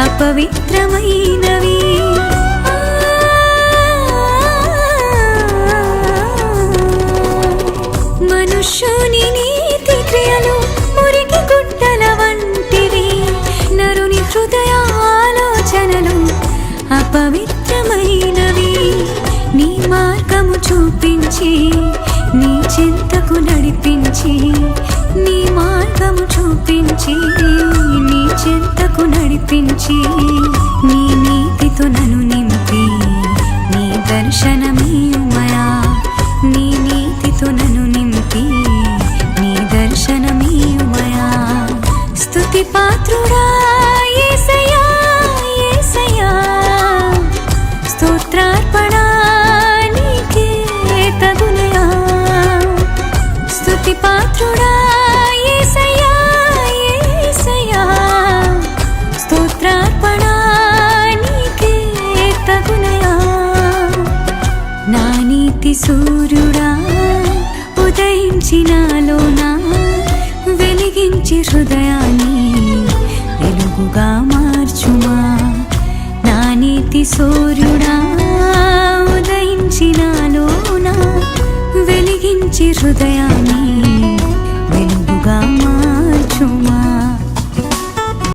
అపవిత్రమైనవి. మనుష్యుని నీతి క్రియలు మురికి గుట్టల వంటివి. నరుని హృదయ ఆలోచనలు అపవిత్రమైనవి. నీ మార్గము చూపించి నీ చింతకు నడిపించి, నీ మార్గము చూపించి నీ చింతకు నడిపించి, నీ నీతితో నన్ను నింపి నీ దర్శనమీయుమయా. నీ నీతితో నన్ను నింపి నీ దర్శనమీయుమయా. స్తుతి పాత్రుడా యేసయ్యా, యేసయ్యా. స్తోత్రార్పణ నీకే తగునయా. స్తుతి పాత్రుడా యేసయ్యా, యేసయ్యా. స్తోత్రార్పణ నీకే తగునయా. నా నీతి సూర్యుడా ఉదయించి నాలోనా వెలిగించి హృదయాన్ని వెలుగుగా మార్చుమా. నా నీతి సూర్యుడా ఉదయించి నాలోనా వెలిగించి హృదయాన్ని